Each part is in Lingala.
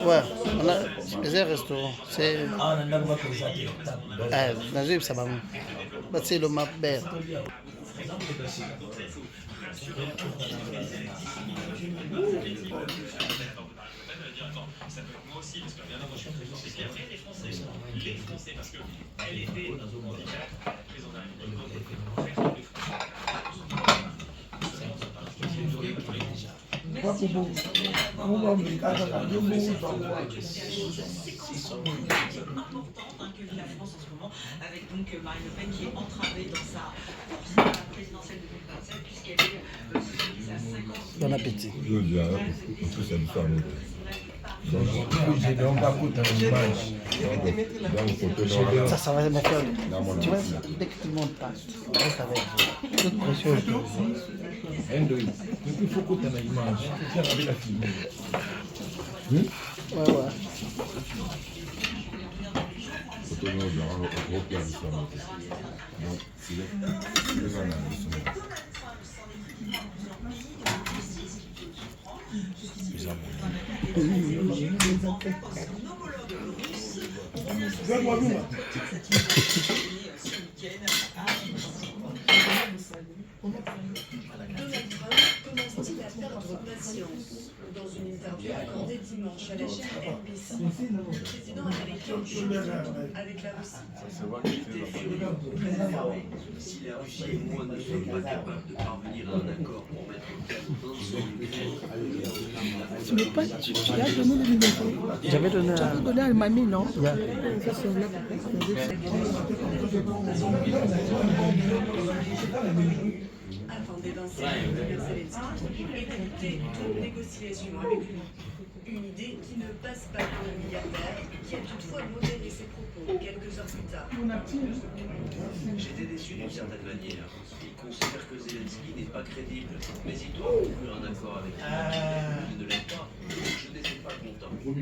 Ouais, on a plusieurs restaurants. C'est. Dans une ça va. C'est le map vert. Que vit la France en ce moment, avec donc Marine Le Pen qui est entravée dans sa course à la présidentielle 2027 puisqu'elle est soumise à 50. Bon appétit. Je veux dire, en plus, c'est une femme. Ça va me faire. Tu vois, dès que tout le monde passe, reste avec vous. Toute pression. Il faut que tu aies une image. Il faut faire la film. Ouais, ouais. Commence-t-il à perdre patience? Dans une interview accordée dimanche à la chaîne NBC, le président américain joue avec la Russie. J'étais furieux, très énervé. Si la Russie et moi ne sommes pas capables de parvenir à un accord pour mettre fin sur l'Ukraine, Tu n'es pas, tu as donné le numéro. J'avais donné Tu as donné à mamie, non? Afin d'évincer Vladimir Zelensky et d'éviter toute négociation avec lui. Une idée qui ne passe pas pour le milliardaire, qui a toutefois modéré ses propos quelques heures plus tard. j'étais déçu d'une certaine manière. Il considère que Zelensky n'est pas crédible, mais il doit conclure un accord avec lui. Il ne l'est pas. Je n'étais pas content. Je ne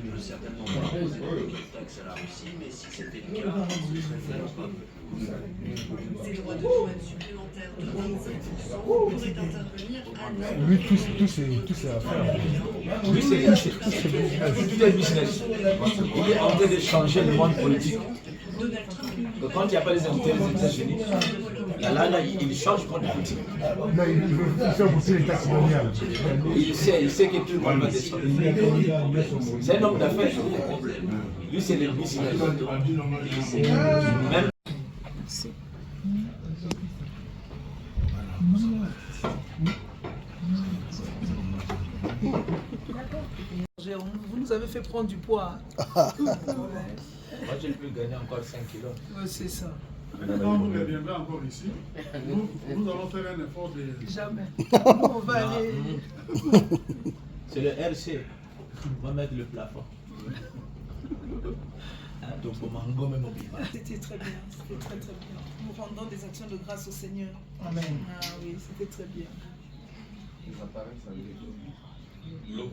peux certainement pas imposer de taxes à la Russie, mais si c'était le cas, ce serait fait au peuple. Ces droits de douane supplémentaires de 25% pourraient intervenir à Nantes. Lui, tout c'est à faire. Lui, tout est business. Il est en train de changer le monde politique. Donald Trump Quand il n'y a pas les intérêts des États-Unis, là, il change le monde politique. Là, il veut faire pousser les taxes mondiales. Il sait que tout le monde va descendre. C'est un homme d'affaires. Lui, c'est le business. Même Vous nous avez fait prendre du poids. moi, j'ai pu gagner encore 5 kilos. Ouais, c'est ça. Quand vous reviendrez encore ici, nous allons faire un effort de... Jamais. Nous, on va aller. C'est le RC. On va mettre le plafond. Donc, C'était très bien. C'était très très bien. Nous rendons des actions de grâce au Seigneur. Amen. Ah oui, c'était très bien. Les appareils, ça veut dire L'eau.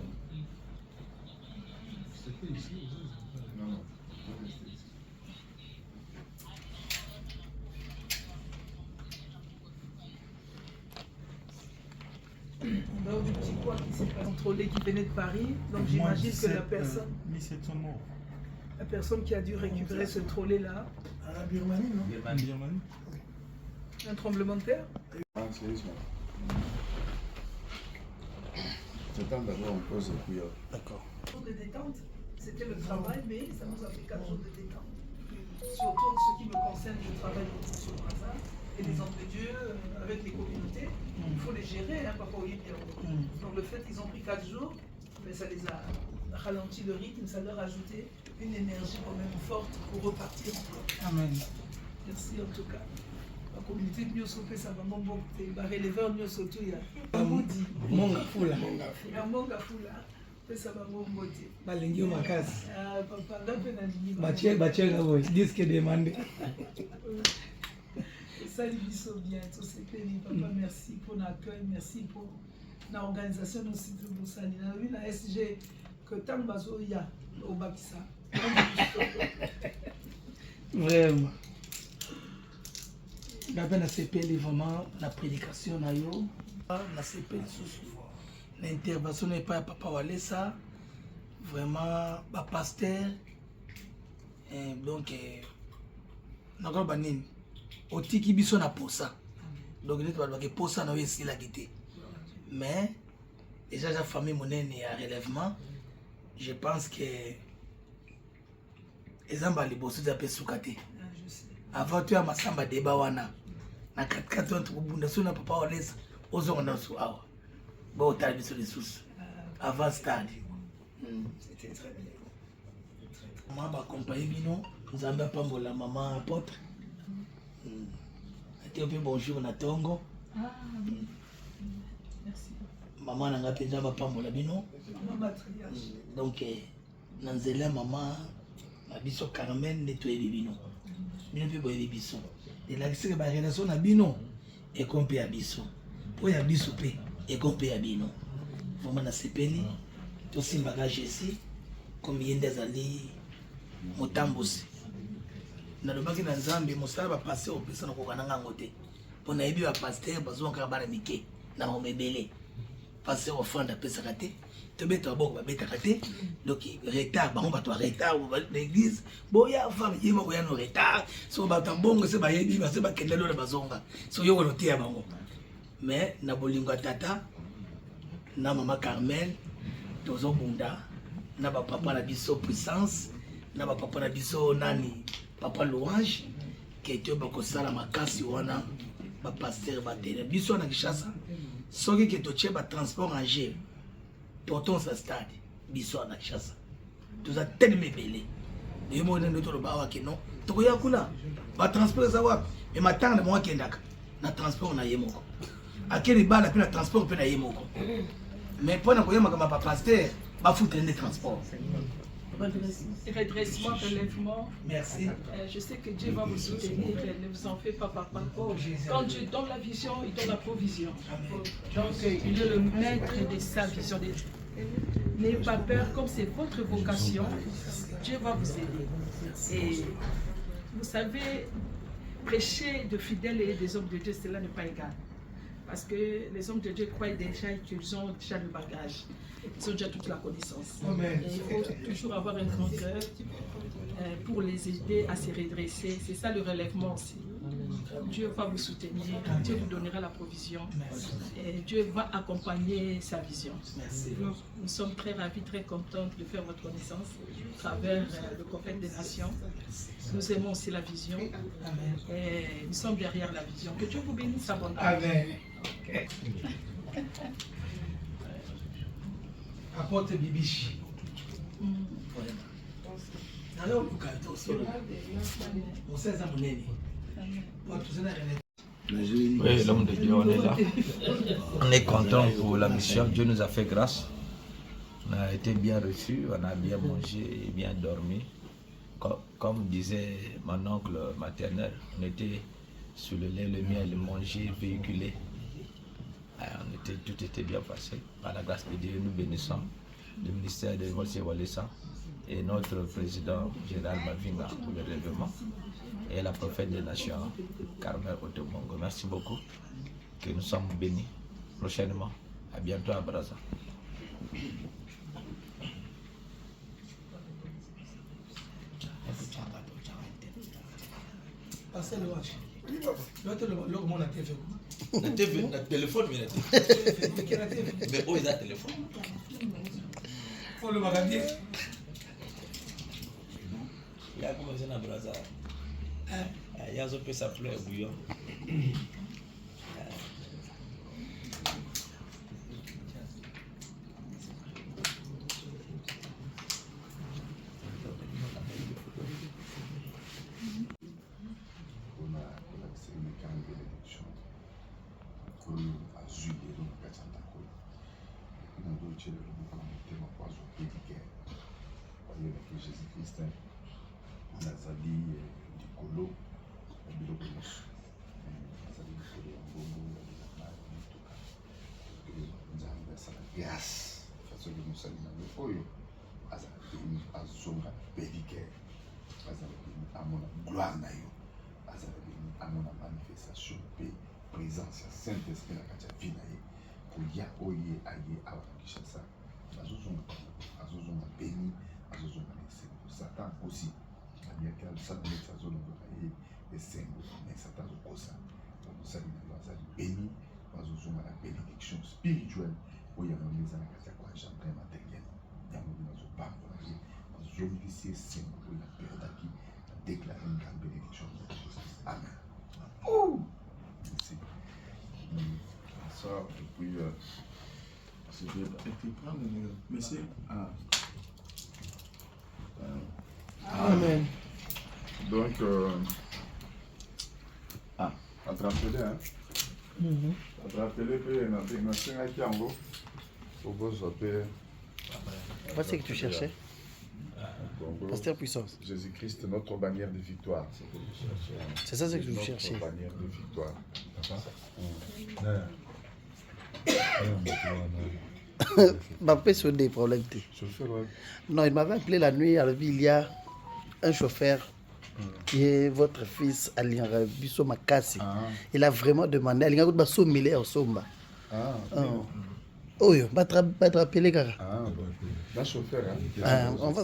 C'était ici, non, non. En dehors du petit poids qui s'est pas contrôlé, qui venait de Paris, donc j'imagine que la personne qui a dû récupérer ce trolley-là, à la Birmanie, non? un tremblement de terre. C'est temps d'abord on pose le couillard. D'accord. De détente, c'était le travail, mais ça nous a fait 4 jours de détente. Surtout en ce qui me concerne, je travaille beaucoup sur Brazza et les hommes de Dieu avec les communautés. Il faut les gérer, hein, Papa Olivier. Donc le fait qu'ils ont pris 4 jours, mais ça les a ralenti le rythme, ça leur a ajouté une énergie quand même forte pour repartir encore. Amen. Merci en tout cas. La communauté de Nyosope, ça va mon bon côté. Il va relever en Nyosoto, il y a un maudit. Monga fula. Il y a un monga fula. Ça va mon beauté. Balengi makasi. Ah, papa, ngapi na nini? Batie na voice disque demande. Ça lui dit bien, tout c'est pénible. Papa, merci pour l'accueil, merci pour l'organisation de aussi de Boussani. Dans la SG, que tant bazo ya au Bakissa. Vraiment. Ngapi na sepeli vraiment la prédication na yo. Na sepeli susu. L'intervention n'est pas Papa Walesa. vraiment pasteur donc nakolo banini otiki biso na posa donc neti balobaki posa na oyo esilaki te mais déjà la famille monene ya relèvement je pense que ezamba liboso eza mpe suka te avant to ya masamba deba wana na 4 wana tokobunda so na papa walesa ozonga na so awa baotala biso lisusu avant stade. C'était très bien. Maman m'accompagne bino, nous avons apambola maman apôtre. C'était un peu bonjour na tongo. Merci. Maman n'a pas déjà apambola bino. Donc nanzela maman biso Carmen nettoyer bino. Bino pe boye biso. Et la que ba relation na bino et compé à biso. Po ya biso pe et compé à bino. Vraiment na sepeli. Tosi bagage ici comme yende zali motambusi na lobaki na nzambe mosala ba passer au pesa na kokana ngango te pona yebi ba pasteur bazonka bana mike na momebele passer au fond da pesa kate to beta boko ba beta kate donc retard bango ba to retard ba l'église boya femme yeba boya no retard so ba tambongo se ba yebi ba se ba kendelo na bazonga so yoko no tia bango mais na bolingo tata na mama Carmel tozo bunda na ba papa na biso puissance na ba papa na biso nani papa louange ke to ba ko sala makasi wana ba pasteur ba tele biso na Kishasa soki ke to che ba transport en G portons sa stade biso na Kishasa toza tellement belé de mo na to ba wa ke non to ko yakuna ba transport za wa e matanga mo kendaka na transport na yemoko akeli bala pe na transport pe na yemoko. Mais pour nous, comme pasteur, va foutre des transports. Redressement, relèvement. Merci. Je sais que Dieu va vous soutenir, ne vous en faites pas, papa. Quand Dieu donne la vision, il donne la provision. Donc, il est le maître de sa vision. N'ayez pas peur, comme c'est votre vocation, Dieu va vous aider. Et vous savez, prêcher de fidèles et des hommes de Dieu, cela n'est pas égal. Parce que les hommes de Dieu croient déjà qu'ils ont déjà le bagage. Ils ont déjà toute la connaissance. Amen. Et il faut toujours avoir un grand cœur pour les aider à se redresser. C'est ça le relèvement aussi. Dieu va vous soutenir, Dieu vous donnera la provision. Et Dieu va accompagner sa vision. Nous sommes très ravis, très contents de faire votre connaissance à travers le prophète des nations. Nous aimons aussi la vision. Et nous sommes derrière la vision. Que Dieu vous bénisse abondamment. Amen. Apporte Bibichi. Alors, vous avez aussi on sait ça, mon ami. Oui, l'homme de Dieu, on est là. On est content pour la mission. Dieu nous a fait grâce. On a été bien reçus, on a bien mangé et bien dormi. Comme disait mon oncle maternel, on était sur le lait, le miel, le manger, véhiculé. Tout était bien passé. Par la grâce de Dieu, nous bénissons le ministère de Volsi Walesa et notre président général Mavinga pour le relèvement et la prophète des nations, Carmel Otomongo. Merci beaucoup. Que nous sommes bénis prochainement. À bientôt à Brazza. Passez le watch. La TV, le téléphone, mais où est le téléphone? Faut le magasin. Il a commencé à Brazza. Il y a un peu sa fleur bouillon. Jésus-Christ, nazali likolo ya biloko nyonso nazali likolo ya mbongo na mituka nzambe asala grâce fasoki mosali na ye oyo azalaki azonga pédicare azalaki amona gloire na yo azalaki amona manifestation mpe présence ya Saint-Esprit na kati ya vie na ye kolia oyo ye aye awa na Kinshasa azozonga béni, azozonga esengo. Satan aussi, abiaki alisala neti azolongola ye esengo, mais Satan azokosa mosali na yo azali béni, azozonga na bénédiction spirituelle oyo yango eza na kati ya koengendrer matériel yango bino azopambola ye azozongisi esengo oyo aperdaki adéclare une grande bénédiction de Jésus. Amen. Merci. Ça, et puis c'était prendre mais c'est Amen. donc attrapez-les hein. Attrapez-les puis nasengaki yango obozwa pe. Voici ce que tu cherchais. Pasteur Puissance. Jésus-Christ, notre bannière de victoire. C'est ça ce que tu cherchais. Notre bannière de victoire. M'a sur des problèmes. Non, il m'avait appelé la nuit. Il y a un chauffeur qui est votre fils Aliara Bisso Makasi. Il a vraiment demandé à l'Inga Basso Milé au Somba. Oh, il va te rappeler, Kara. Un chauffeur, hein? On va.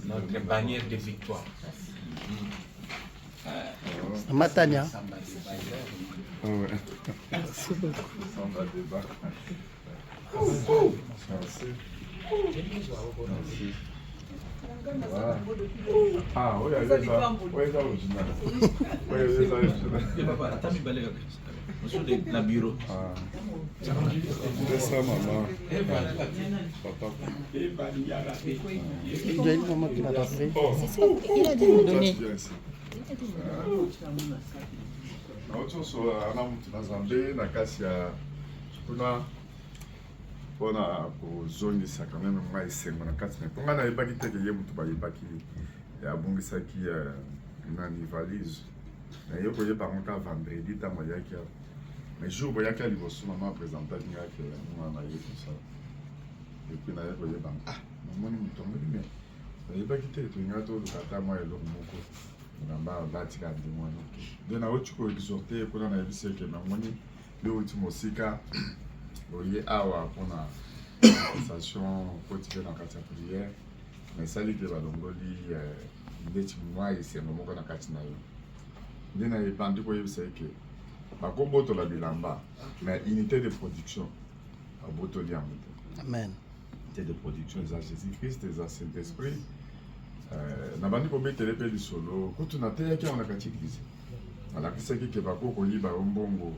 Notre bannière de victoire. Matania. Merci beaucoup. Merci. Ah oui, ça original. Oui, ça original. Monsieur de la bureau. C'est ça, maman. Papa. Il y a une maman qui m'a appelé. Il a dû nous donner. na kasi ya kuna mpona kozongisa quand même mwa esengo na kati na mpo ngai nayebaki teke ye motu bayebaki abongisaki nani valise naye koyeba yango ka vendredi ntango ayaki mais jour boyaki ya liboso mama apresentaki ngaki mwana na ye kosala epuis naye koyeba namoni motu angeli mais nayebaki teke tolingai toluka ata mwa eloko moko namba batika ndimo wana nde nauti koexorte kuna nayebisi eke namoni biouti mosika oye awa mpona station quotidien na kati ya priere mais esali te balongoli ndeti mwa esengo moko na kati na yo nde nayebandi koyebisa eke bakobotola bilamba mais unité de production babotoli yango te. Amen. Unité de production eza Jésus-Christ eza Saint-Esprit. Nabandi kobetele mpe lisolo kutu nateyaki yango na kati église alakisaki ke bakokoyiba yo mbongo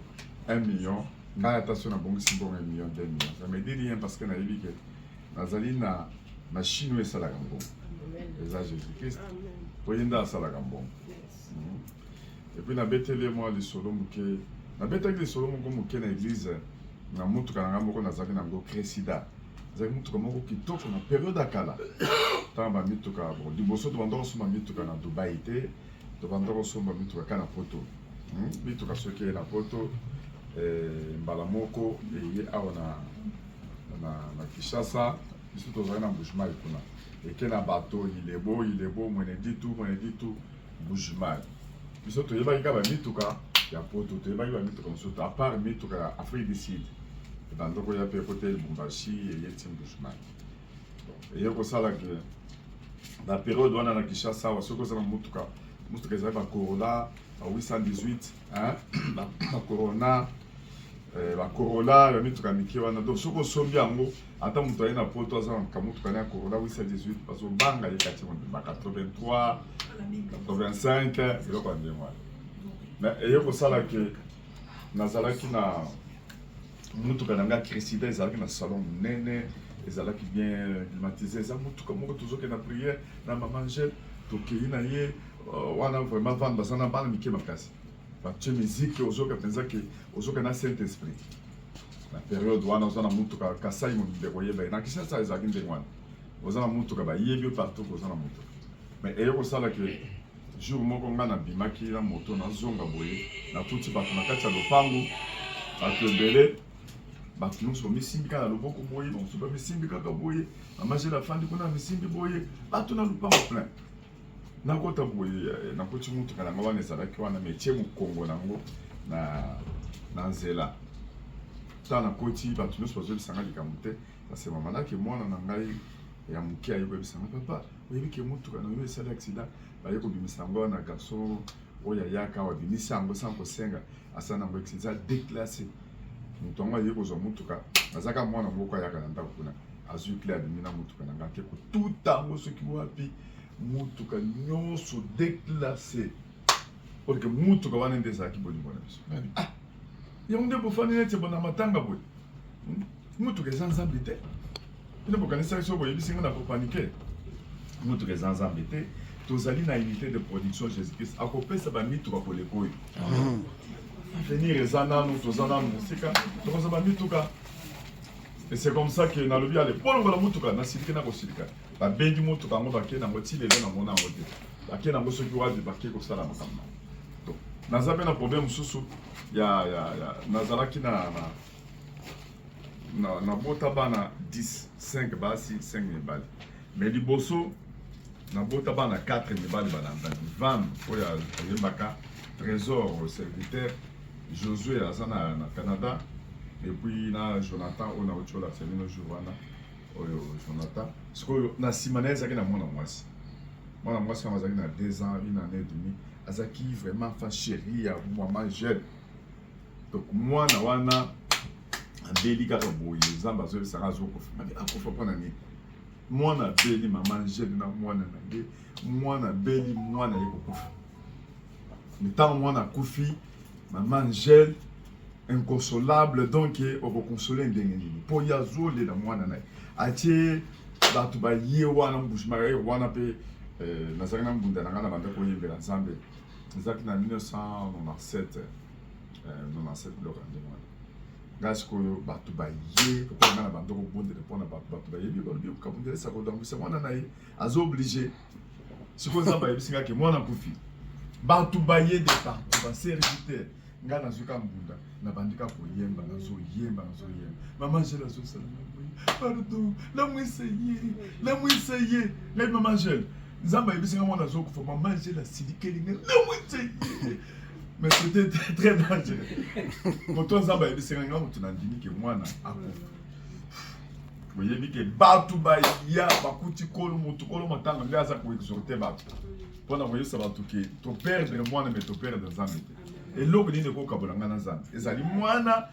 1 million ngai ata so nabongisi mbongo 1 million 2 million ça me dit rien parce que nayebi ke nazali na machine oyo esalaka mbongo eza Jésus-Christ po ye nde asalaka mbongo epuis nabeteli mwa lisolo moke nabetaki lisolo moko moke na église na mutuka na ngai moko nazalaki nango Cresida ezalaki mutuka moko kitoko na période ya kala ntango bamituka liboso tobanda kosomba mituka na Dubai te tobanda kosomba mituka ka na poto mituka soki na poto mbala moko eye awa na Kinshasa biso tozali na Mbujimayi kuna eke na bato ilebo mwene ditu Mbujimayi biso toyebaki ka bamituka ya poto toyebaki bamituka mosusu à part mituka ya Afrique du Sud ebandoko ya mpe kote Lubumbashi eye ti Mbujimayi eye kosala ke na période wana na Kinshasa awa soki ozala mutuka ezali bakorola ba 818 bakorona bakorola bamituka mike wana donc soki osombi yango ata moto aye na poto aza na kamutuka na ya korola 818 bazobanga ye kati ba 83 85 eloko ya ndenge wana mais eye kosala ke nazalaki na mutuka na nga Cresida ezalaki na salon monene ezalaki bien climatisé eza mutuka moko tozokende na prière na mamangel tokei na ye wana vraiment vanda baza na bana mike makasi batie musique ozoka mpenza ke ozoka na Saint-Esprit na période wana oza na mutuka Kasai mobimbe koyeba na Kinshasa ezalaki ndenge wana oza na mutuka bayebi yo partout oza na mutuka mais eye kosala ke jour moko nga nabimaki na moto nazonga boye natuti bato na kati ya lopango bato ebele bato nyonso bamisimbi kaka na loboko boye bamosusu bamisimbi kaka boye bamagele afandi kuna misimbi boye bato na lupango plein nakota boye nakoti mutuka nango wana ezalaki wana metie mokongo nango na nzela ta nakoti bato nyonso bazoyebisanga likambo te parce mama nake mwana na ngai ya moke aye koyebisanga papa oyebi ke mutuka na yo esali accident baye kobimisa yango wana garçon oyo ayaka awa abimisi yango sans kosenga asala nango eza déclassé moto yango aye kozwa mutuka azaka mwana moko ayaka na ndako kuna azwi clé abimi na mutuka na ngai ake kotuta yango soki wapi mutuka nyonso déclassé porque mutuka wana nde ezalaki bolingo na biso yango nde bofani neti bona matanga boye mutuka eza nzambe te ine bokanisaki so boyebisinga na kopanike mutuka eza nzambe te tozali na unité de production Jésus Christ akopesa bamituka koleka oyo avenir eza nanu toza nanu mosika tokoza bamituka et c'est comme ça que nalobi ale polongola mutuka nasiliki na kosilika babengi mutuka yango bakei nango ti lelo nango nango te bakei nango soki wapi bakei kosala makambo nango naza mpe na problème mosusu ya nazalaki na bota bana 10 5 basi 5 mibali mais liboso na bota bana 4 mibali balanda van oyo ayembaka trésor serviteur Josué aza na Canada et puis na Jonathan oyo na otiola semino jour wana oyo Jonathan sikoyo na nsima na ye ezalaki na mwana mwasi yango azalaki na 2 ans 1 année et demie azalaki vraiment fa chéri ya mama jeune donc mwana wana abeli kaka boye nzambe azoyebisaka azokofa mabe akofa mpona nini mwana abeli mama jeune na mwana na ye mwana abeli mwana ye kokufa ntango mwana akufi mama Angèle inconsolable donc okokonsole ndenge nini mpo ye azolela mwana na ye atie bato baye wana mbushimaka ye wana mpe nazalaki na mbunda na ngai na bandako oyembela nzambe ezalaki na 1997 biloko ya ndenge wana ngai sikoyo bato baye mpona ngai na bandako obondele mpona bato bayebi balobi okabundelesa kodambwisa mwana na ye azooblige sikoyo nzambe ayebisingaki mwana kufi bato baye de partout baserviteur ngai nazwika mbunda nabandika koyemba nazoyemba mama Angèle azosala pardon namwisa ye ngai mama Angèle nzambe ayebisinga mwana azokufa mama Angèle asilikeli ngai namwisa ye mais c'était très dangereux moto nzambe ayebisinga ngai moto nandimi ke mwana akufa boyebi ke bato baya bakuti kolo moto kolo matanga nde aza koexorte bato mpona koyebisa bato ke toperdre mwana me toperdre nzambe te eloko nini ekokabola ngai na nzambe ezali mwana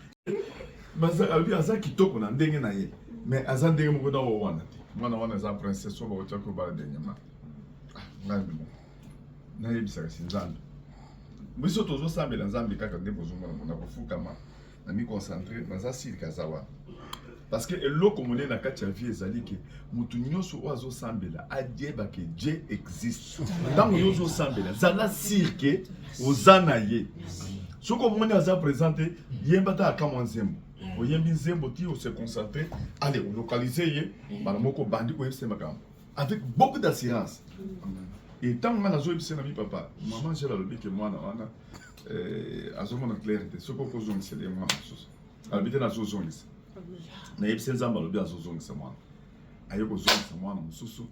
alobi aza kitoko na ndenge na ye mais aza ndenge moko na oyo wana te mwana wana aza princesse oyo bakotiaki obala dernièrement ngai nayebisaka si nzambe biso tozosambela nzambe kaka nde bozomona mpona kofukama na miconcentre naza silika aza wana parce que eloko monene na kati ya vie ezali ke motu nyonso oyo azosambela adieba ke Dieu existe ntango yo ozosambela zala sire ke oza na ye soki omoni aza présente yemba ta akamwa nzembo oyembi nzembo ti ose concentre ale olokalize ye bana moko bandi koyebisa makambo avec beaucoup d'assurance et ntango ngai nazoyebisa na mi papa mama Angèle alobi ke mwana wana azomona clair te soki okozongisela ye mwana mosusu alobi te nazozongisa nayebisa nzambe alobi azozongisa mwana aye kozongisa mwana mosusu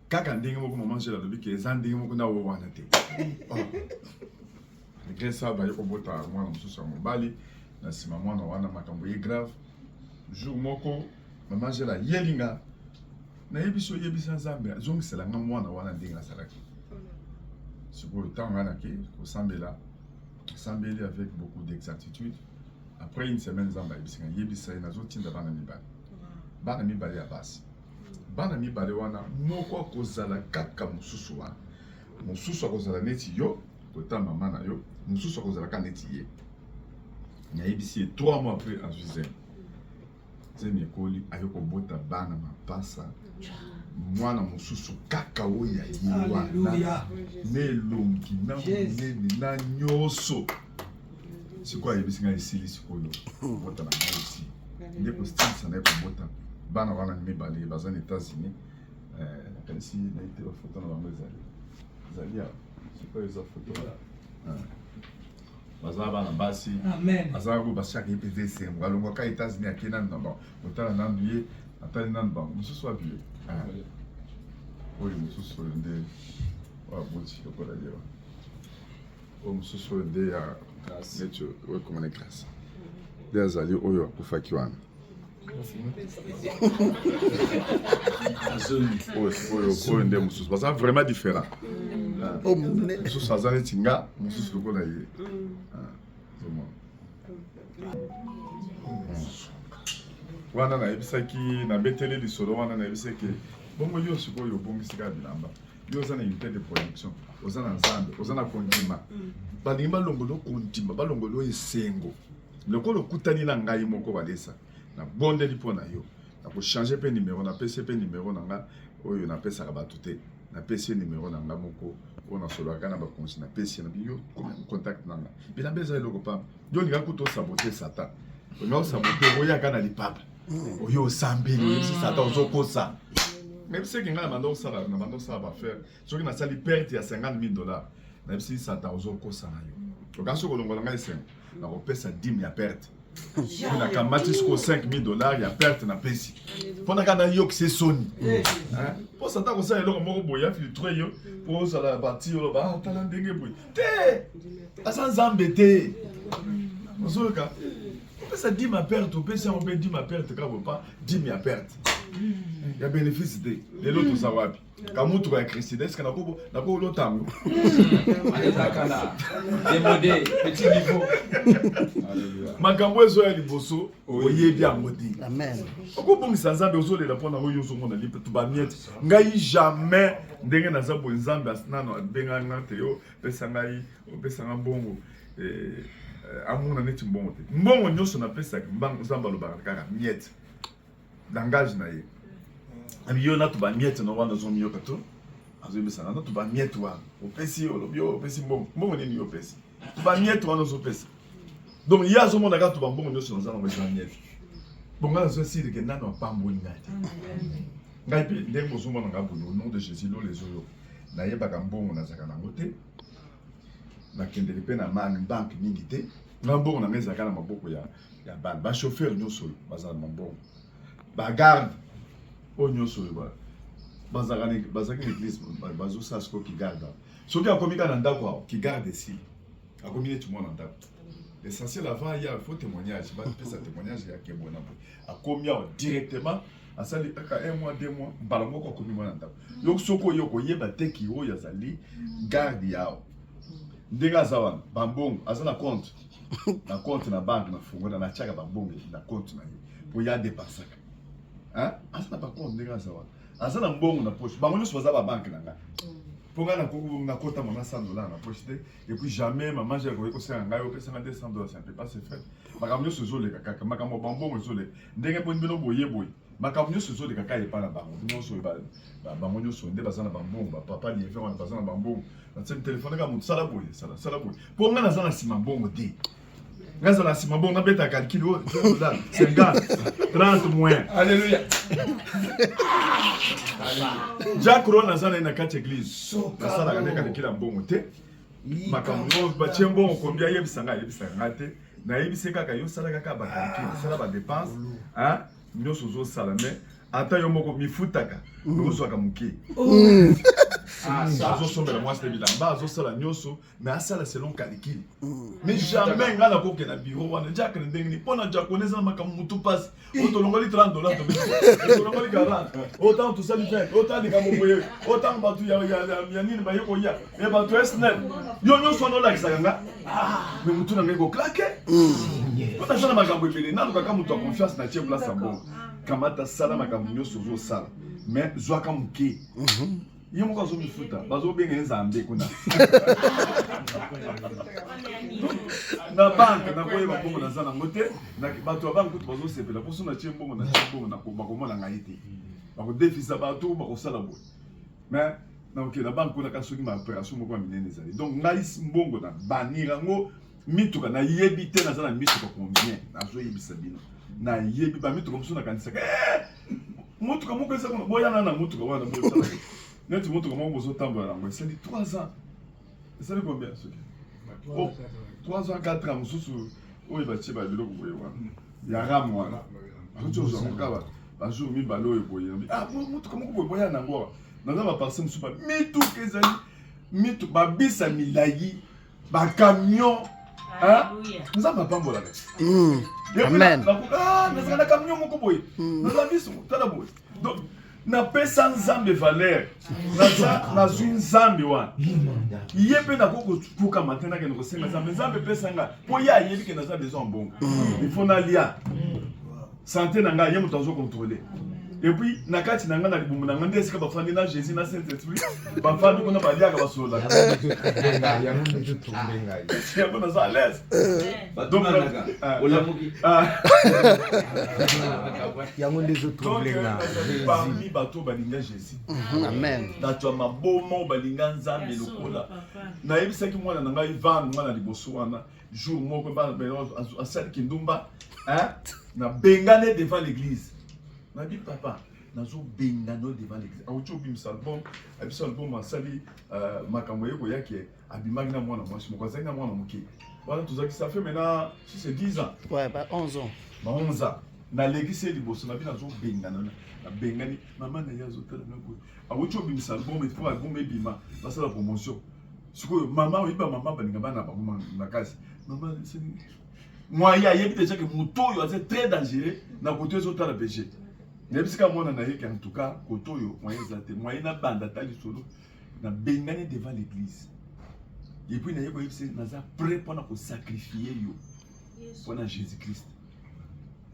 kaka ndenge moko mama Angèle alobi ke eza ndenge moko na oyo wana te regresa baye kobota mwana mosusu ya mobali na nsima mwana wana makambo ye grave jour moko mama Angèle ayelinga nayebisi oyebisa nzambe azongisela nga mwana wana ndenge azalaki sikoyo ntango ngai nake kosambela sambeli avec beaucoup d'exactitude après une semaine nzambe ayebisi nga yebisa ye nazotinda bana mibale ya basi bana mibale wana moko akozala kaka mosusu wana mosusu akozala neti yo kota mama na yo mosusu akozalaka neti ye nayebisi ye 3 mois après azwi zemi ekoli aye kobota bana mapasa mwana mosusu kaka oyo ya ye wana na elongi na monene na nyonso sikoyo ayebisi ngai esili sikoyo kobota na ngai esi nde kostilisa na ye kobota bana wana mibale baza na États-Unis nakanisi naite bafoto na bango ezali awa sikoyo eza foto baza bana basi bazalaka koyo basiaka ye mpe esembo alongwaka États-Unis ake nanu na bango kotala nanu ye atali nanu bango mosusu wapi ye oyo mosusu oyo nde wabuti lokola ye oyo mosusu oyo nde ya neti oyekomana grâce nde azali oyo akufaki wana oyo nde mosusu baza vraiment différent mosusu aza neti nga mosusu lokola ye wana nayebisaki nabeteli lisolo wana nayebisaki bongo yo sikoyo obongisika bilamba yo oza na unité de production oza na nzambe oza na kondima balingi balongolo kondima balongolo esengo lokolo okutani na ngai moko balesa nabondeli mpo na yo nakochange mpe nimero napesi mpe nimero na nga oyo napesaka bato te napesi ye nimero na nga moko oyo nasololaka na bakonsi napesi ye na yo contact na nga bilamba eza eloko pamba yo olinga kuta osabote satan olinga osabote oyaka na lipapa oyo osambeli oyebisi satan ozokosa même si quelqu'un a demandé ça va faire ce qui n'a sali perte ya $50,000 même si satan ozokosa na yo okaso kolongola ngai sen na kopesa 10 ya perte na kamati siko $5,000 ya perte na pesi pona kana yo que c'est soni pour satan ko sa eloko moko boya filtre yo pour ça la partie yo ba tala ndenge boy te asa nzambe te ozoka pesa 10 ma perte pesa on peut 10 ma perte ka pas 10 ya perte ya bénéfice te lelo to sawapi kamutu ya Christ est-ce que nako lotango alezakana démodé petit niveau makambo ezo ya liboso oyebi yango te amen okobongisa nzambe ozolela mpona oyo ozomona lipe to bamiete ngai jamais ndenge naza boye nzambe nano abenganga te yo pesa ngai opesanga mbongo amona neti mbongo te mbongo nyonso napesaka nzambe alobaka kaka miete langage na ye abi yo natu bamiete no wana ozomiyoka to azoyebisana natu bamiete wana opesi olobi yo opesi mbongo nini yo opesi bamiete wana ozopesa donc ye azomona kaka to bambongo nyonso naza nango eza miete bonga nazosili ke nano apamboli ngai te ngai mpe ndenge ozomona nga boye au nom de jésus lo les oyo nayebaka mbongo nazalaka nango te nakendeli mpe na banke mingi te nga mbongo na ngai ezalaka na maboko ya bana bachauffeur nyonso oyo bazala na mabongo bagarde oyo nyonso oyo bazalaki na église bazosala sikoyo kigarde soki akomi kaka na ndako awa kigarde esili akomi neti mwana ndako l'essentiel avant ya faut témoignage bapesa témoignage ya kembo na boye akomi awa directement asali kaka 1 mois 2 mois mbala moko akomi mwana ndako yo soki oyo koyeba teki oyo azali garde yawo ndenge aza wana bambongo aza na compte na banque na fungola na tiaka bambongo na compte na ye po ya dépensaka aza na bacompte ndenge aza wana aza na mbongo na poche bango nyonso baza babanke na ngai mpo ngai nakota mona $100 na poche te et puis jamais mama je akoki kosenga ngai opesanga $200 ça ne peut pas se faire makambo nyonso ezoleka kaka makambo bambongo ezoleka ndenge mpo bino boye boye makambo nyonso ezoleka kaka epa na bango nyonso bango nyonso nde baza na bambongo bapapa lieve wana baza na bambongo natseli telefone kaka motu sala boye mpo ngai naza na nsima mbongo te ngai naza na nsima mbongo nabeta calcule 50 30 moins alléluia Jack Ron naza na kati église nasalaka nde calcule ya mbongo te makambo batie mbongo kombi ayebisanga ngai te nayebise kaka yo sala kaka bacalcule sala badepense nyonso ozosala me ata yo moko mifutaka ozwaka moke azosombela mwasi te bilamba azosala nyonso me asala selon calcule mais jamais ngai nakoke na bureau wana jakene ndenge nini mpo na jakone eza na makambo motu mpasi otolongoli $30 tolongoli 40 otango tosali 20 otala likambo boye otango bato ya nini baye koya me bato esnel yo nyonso wana olakisaka nga me motu na ngai koklake otasala makambo ebele nanokaka moto ya confiance na tie place ya mbongo kamata sala makambo nyonso ozosala me zwaka moke ye moko azomifuta bazobenga nzambe kuna na banke nakoyeba mbongo naza nango te bato ya banke kutu bazosepela mposo natie mbongo bakomona ngai te bakodefisa bato bakosala boye mais naoke na banke kuna kaka soki maopération moko ya minene ezali donc ngai mbongo na banir yango mituka nayebi te naza na mituka combien nazoyebisa bino nayebi bamituka mosusu nakanisaka motuka moko eza kuna boyana na motuka wana bosala neti motuka moko bozotambola nango esali 3 ans esali combien soki 3 ans 4 ans mosusu oyo batie babiloko boye wana ya rame wana bakuti ozwango kaka bajour mibale oyo boye motuka moko boye boyana nango naza baparcelle mosusu bamituka ezali mitu babisa milai ba camion hein nous avons pas bon là amen nous avons camion moko boy nous avons biso tala boy donc na pesa nzambe valeur na zu nzambe wana yebe na koko kuka matena ke ko senga nzambe pesa nga po ya yebi ke na za besoin bon il faut na lia santé na nga ye muto azo contrôler. Et puis, nakati nanga na libumu nanga ndesi ka bafandi na Jésus na Saint-Esprit, bafandi kuna balia ka basola. Ya mundu tutumbenga. C'est bon à l'aise. Donc olamuki. Ya mundu tutumbenga. Parmi bato balinga Jésus. Amen. Na tu mabomo balinga nzambe lokola. Na yebisaki mwana nanga Ivan mwana liboso wana jour moko ba asali kindumba, hein? Na bengane devant l'église. Na dit papa, nazo bengano devant l'église. Aucho bim salbon, abisa album asali makambo yeko yake abimaki na mwana mwasi moko azali na mwana moke. Voilà tout ça qui ça fait maintenant si c'est 10 ans. Ouais, bah 11 ans. Ba 11 ans. Na l'église liboso na bina zo bengano na bengani maman na yazo tala na ko. Aucho bim salbon mais pour album ebima, ba ça la promotion. Siko maman oyiba maman baninga bana ba na kasi. Maman c'est moi il y a déjà que moto c'est très dangereux na côté sur la péché. Nebisika mona na yeke en tout cas kotoyo moyen zate moyen na banda tali solo na bengane devant l'église. Et puis na yeko yebise naza prêt pour na ko sacrifier yo pour na Jésus-Christ.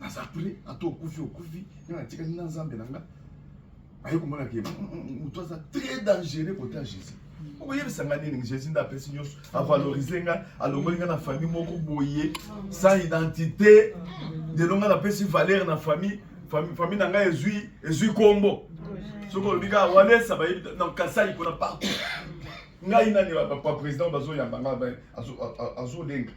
Naza prêt ato okufi na tika na nzambe nanga. Ayeko mona ke moto za très dangereux côté Jésus. Pourquoi yebisa ngani ni Jésus nda pesi nyos a valoriser nga alongoli nga na famille moko boye sans identité de longa na pesi valeur na famille nanga ezui kombo soko lobika wale ça va non kasa il connaît partout ngai nani ba président bazo yambanga azo denga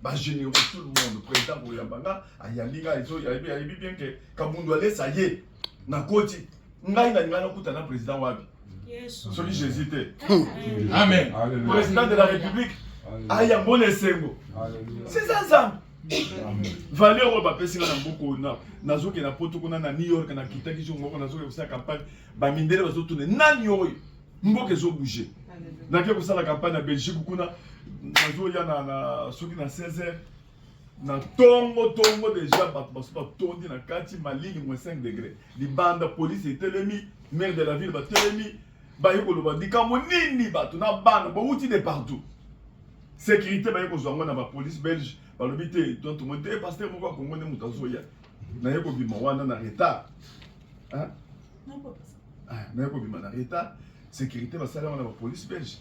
ba généraux tout le monde président ko yambanga ayambinga izo yabi bien que kamundu ale ça y est na koti ngai nani ngana kuta na président wabi celui Jésus té amen président de la république ayambone sengo c'est ça valeur oyo bapesi nga na mboka na nazoke na poto kuna na New York na kitaki jo moko nazoke kosala campagne bamindele bazotuna nani oyo mboka ezobouge nake kosala campagne na Belgique kuna nazoya na soki na 16h na tongo déjà bato batondi na kati maligi -5 degrés libanda police etelemi maire de la ville batelemi bayekoloba likambo nini bato na bana bauti de partout sécurité bayekozwa ngo na bapolice belge balobi te donc tout le monde pasteur moko akongo nde moto azoya naye kobima wana na retard naye kobima na retard sécurité basala wana bapolice belge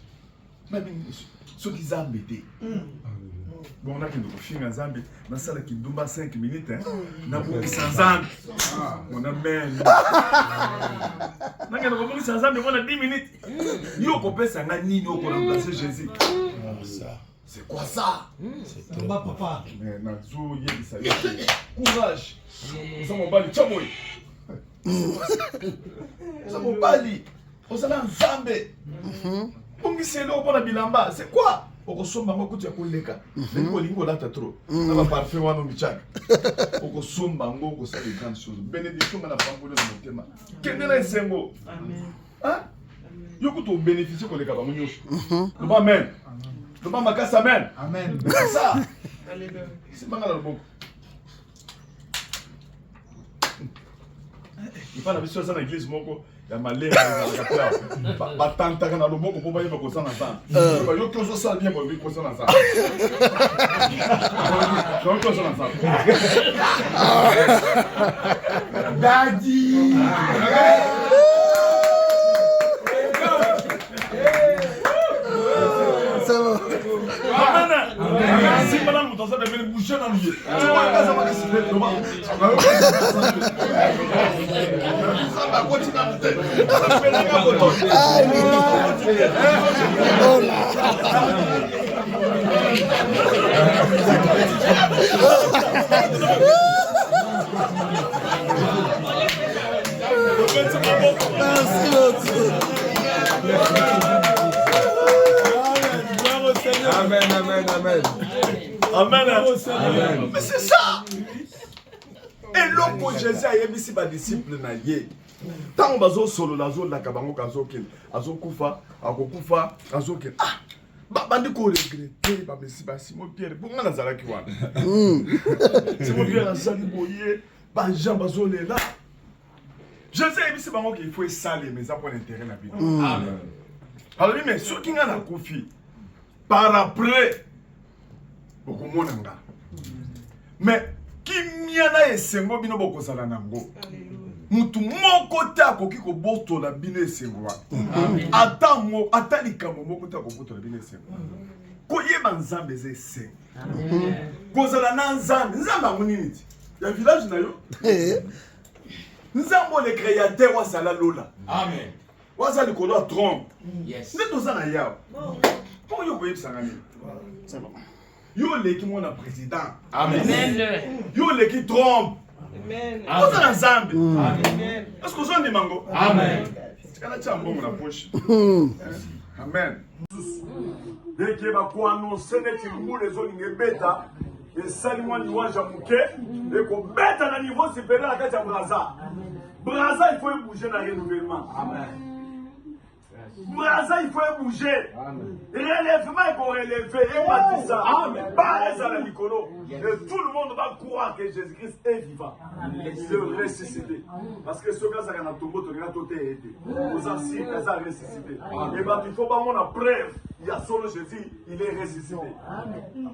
soki nzambe te bon nakende kofinga nzambe nasala kindumba 5 minutes nabongisa nzambe mona mene nakende kobongisa nzambe mona 10 minutes yo kopesa nga nini okoremplace Jésus. C'est quoi ça? C'est pas papa. Nazo yebisa yo. Courage. Ça mon bali chamoy. Ça mon bali. Osala nzambe. Bongiselo pona bilamba. C'est quoi? Okosomba ngo kuti yakoleka. Ndiko lingo lata trop. Na ba parfait wana michaka. Okosomba ngo okosala de grandes choses. Bénédiction na pambolo na motema. Kende na esengo. Amen. Hein? Yo kuto bénéficier koleka ba munyoso. Amen. Le mama casse amen. Amen. C'est ça. C'est pas dans le bon. Il parle avec ça dans l'église moko ya malé na kapela. Ba tanta kana lo moko po ba yeba ko sana sana. Ba yo ko so sala bien ko ko sana sana. Yo ko sana sana. Daddy. Si madame vous pensez de boucher dans le lieu. Ça va décider de moi. Ça va continuer. Merci beaucoup. Amen, amen, amen. Amen. Mais c'est ça. Et l'homme Jésus a mis ses disciples na yé. Tant bazo solo la zone la kabango kazokil azokufa akokufa azokil ah bandi ko regretter ba mesi ba Simon Pierre bonga nazala ki wana Simon Pierre azali boye ba Jean bazole là je sais bisi bango qu'il faut saler mais ça pour l'intérêt na vie amen alors mais ceux qui ngana kofi par après beaucoup monanga mais kimiana esengo bino bokozala nango mutu moko te akoki kobotola bino esengo wana ata likambo moko te akobotola bino esengo koyeba nzambe eza esengo kozala na nzambe yango nini ti ya village na yo nzambe le créateur wasala lola waza likolo ya trompe nde toza na yawe mpo yo koyebisanga nini yo leki mwana président yo leki trompe oza na nzambe est-ce que ozondima ngo tikala tia mbongo na poche amen deke bakoannonse neti mbula ezolinga ebeta esali mwa liwanja moke ekobeta na niveau supérieur na kati ya braza il faut bouger na renouvellement Braza, il faut bouger. Relèvement, il faut relever. Et baptisa. Baptisa la Nicolo. Et tout le monde va croire que Jésus-Christ est vivant. Il est ressuscité. Parce que ce gars, ça a tombé, il a tout été. Vous assistez, il a ressuscité. Et bien, il faut pas mon preuve. Il y a solo Jésus, il est ressuscité.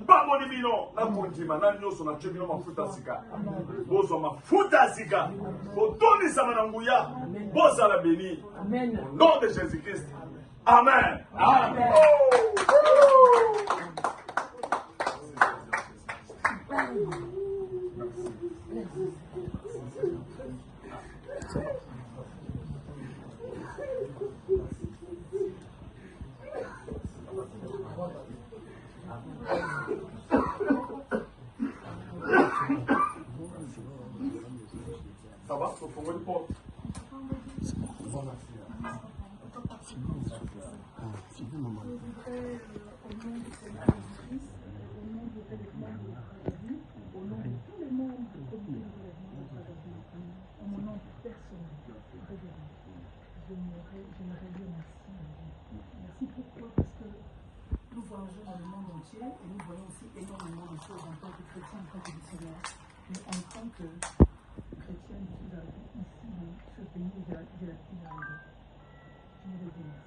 Pas mon divino. La condima, la nyo son achemino ma futa sika. Bozo ma futa sika. Otoni samananguya. Boza la béni. Au nom de Jésus-Christ. Amen. Amen. Ça va, faut faire une porte. Merci pourquoi? Parce que nous voyageons dans le monde entier et nous voyons aussi énormément de choses en tant que chrétiens, en tant que missionnaires. Mais en tant que chrétiens, je suis arrivé ici, dans ce pays où j'ai la petite arrivée. Je vous remercie.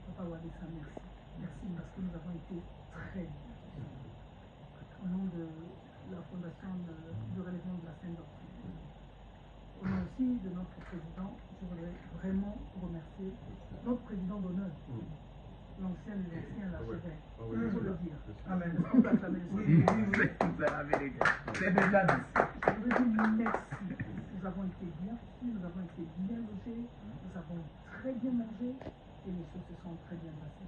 Papa Wadessa, merci. Merci parce que nous avons été très bien. Au nom de la Fondation de Religion de la Sainte Doctrine. Au nom aussi de notre président, je voudrais vraiment remercier notre président d'honneur, l'ancien des anciens, l'archevêque. Il faut le dire. Amen. On va acclamer le Seigneur. C'est déjà dit. Je veux dire merci. Nous avons été bien reçus, nous avons été bien logés, nous avons très bien mangé et les choses se sont très bien passées.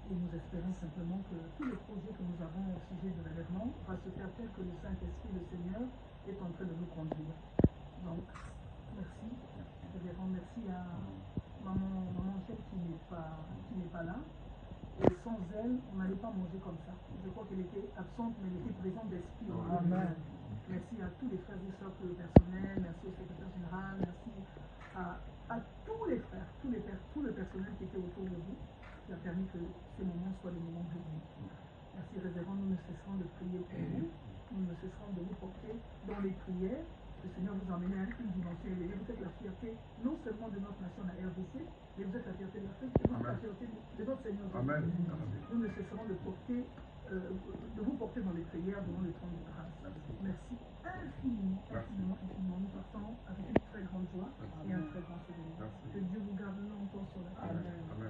Et nous espérons simplement que tous les projets que nous avons au sujet de l'élèvement va se faire tel que le Saint-Esprit, le Seigneur, est en train de nous conduire. Donc, merci. Je vais rendre merci à maman chef qui n'est pas là. Et sans elle, on n'allait pas manger comme ça. Je crois qu'elle était absente, mais elle était présente d'esprit. Amen. Merci à tous les frères et sœurs pour le personnel, merci au secrétaire général, merci à tous les frères, tout le personnel qui était autour de vous, qui a permis que ces moments soient des moments bénis. Merci révérend, nous ne cesserons de prier pour vous, nous ne cesserons de vous porter dans les prières. Le Seigneur vous emmène à une dimension élevée. Vous êtes la fierté non seulement de notre nation, la RDC, mais vous êtes la fierté de l'Afrique, et vous êtes la fierté de notre Seigneur. Amen. Nous ne cesserons de vous porter dans les prières devant le trône de grâce. Merci infiniment, infiniment, infiniment. Nous partons avec une très grande joie et un très grand souvenir. Que Dieu vous garde longtemps sur la terre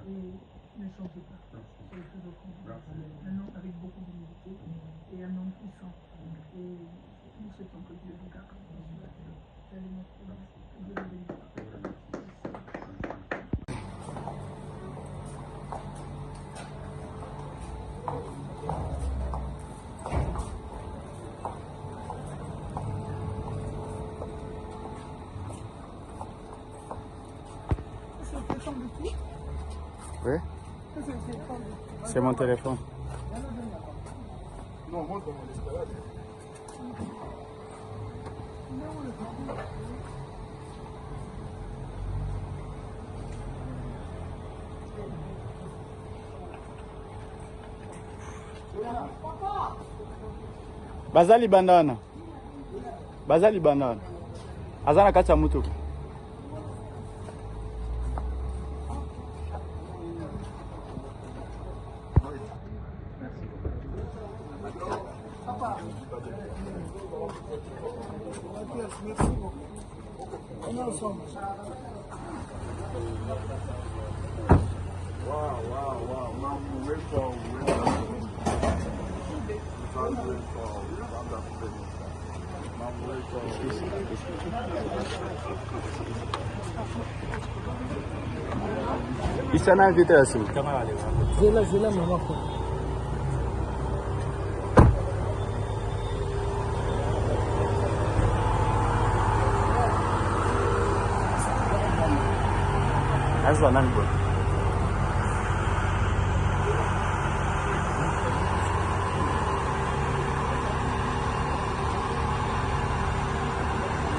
et ne changez pas. Soyez toujours confiants. Un homme avec beaucoup d'humilité et un homme puissant. Et nous souhaitons que Dieu vous garde sur la terre. Quelle est notre promesse? Que Dieu vous bénisse. Oui. C'est mon téléphone. Non, monte dans mon escalade. Bazali bandana. Bazali bandana. Azana kati ya mutuka. Isana invité assim. Zela mama. Asa nani bwana?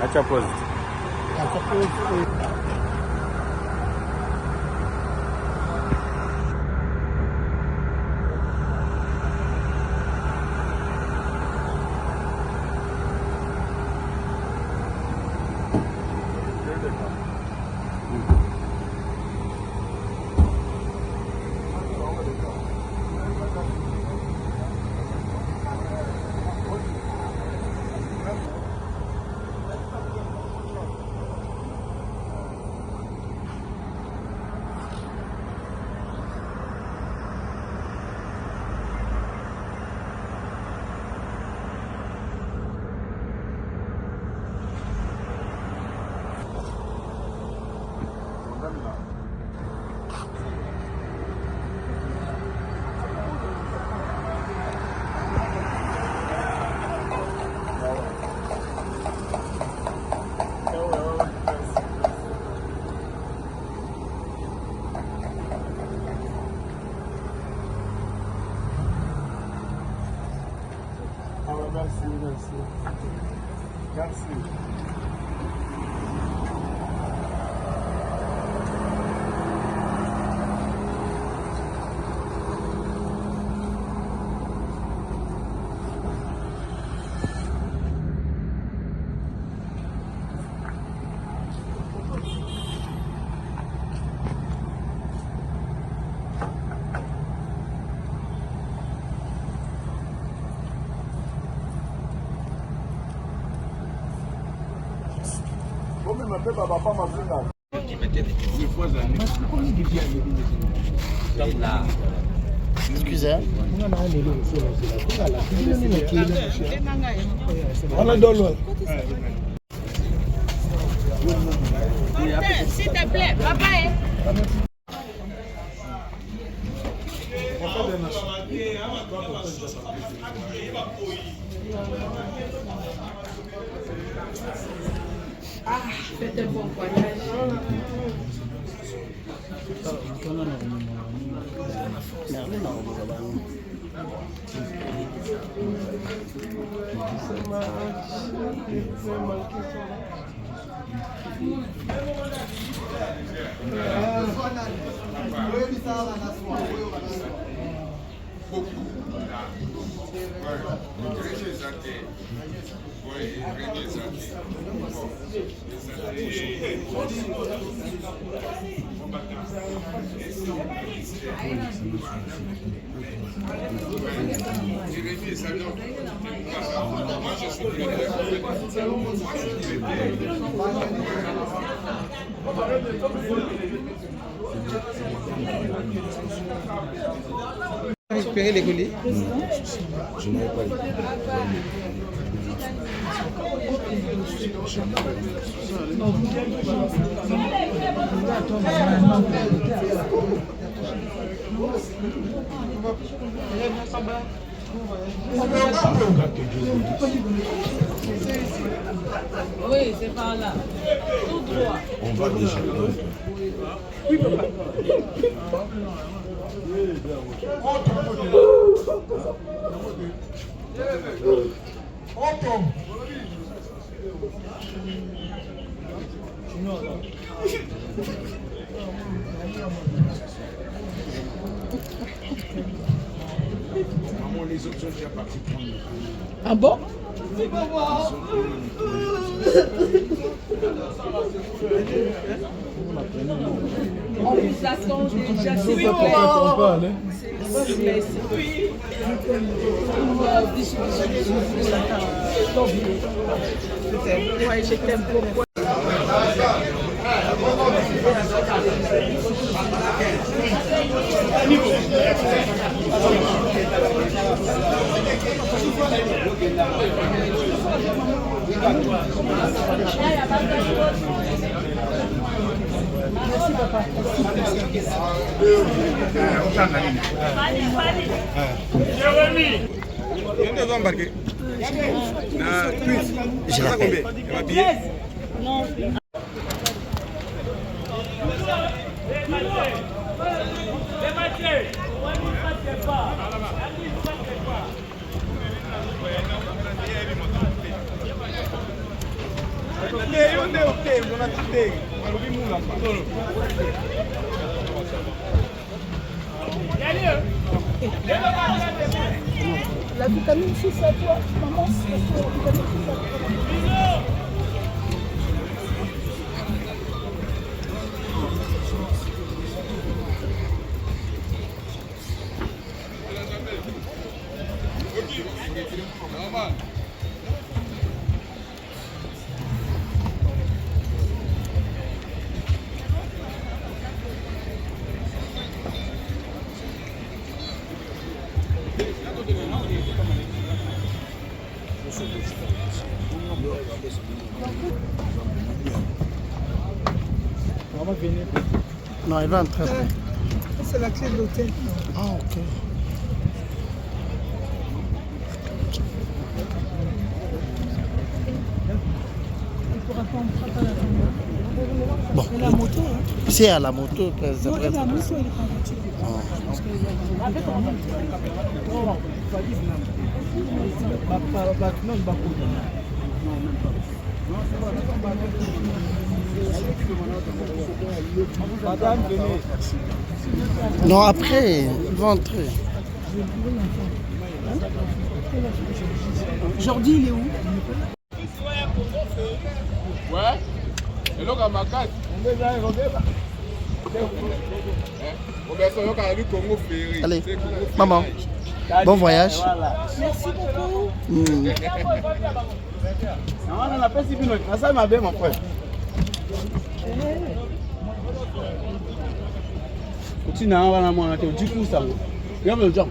Acha pause. Merci. Excusez. S'il te plaît, papa. Ah, faites un bon voyage. Récupérer les colis. Je n'avais pas Oui, c'est par là. Tout droit. On va déjà. Oui, papa. ils sont déjà partis prendre le temps. Ah bon? On vous attend déjà. On peut aller. Oui, je t'aime beaucoup. Merci papa. Jérémy, on doit embarquer. Je l'appelle. Non. La vitamine 6 à toi, maman, c'est la vitamine 6 à toi. Non, il va entrer. C'est la clé de l'hôtel. Ah, ok. Il pourra pas entrer à la maison. Bon. Et la moto, hein. C'est à la moto que ça Non, il prête. est à moto, il est pas en voiture. Parce qu'il y Madame, venez. Non, après, ils vont entrer. Jordi, il est où? Ouais. Et là, on a ma carte. Allez, maman, bon voyage. Merci beaucoup. Mm. On a pas si bien, ça m'a bien mon frère. Tu n'as pas la moindre, tu coup ça. Il y a le temps.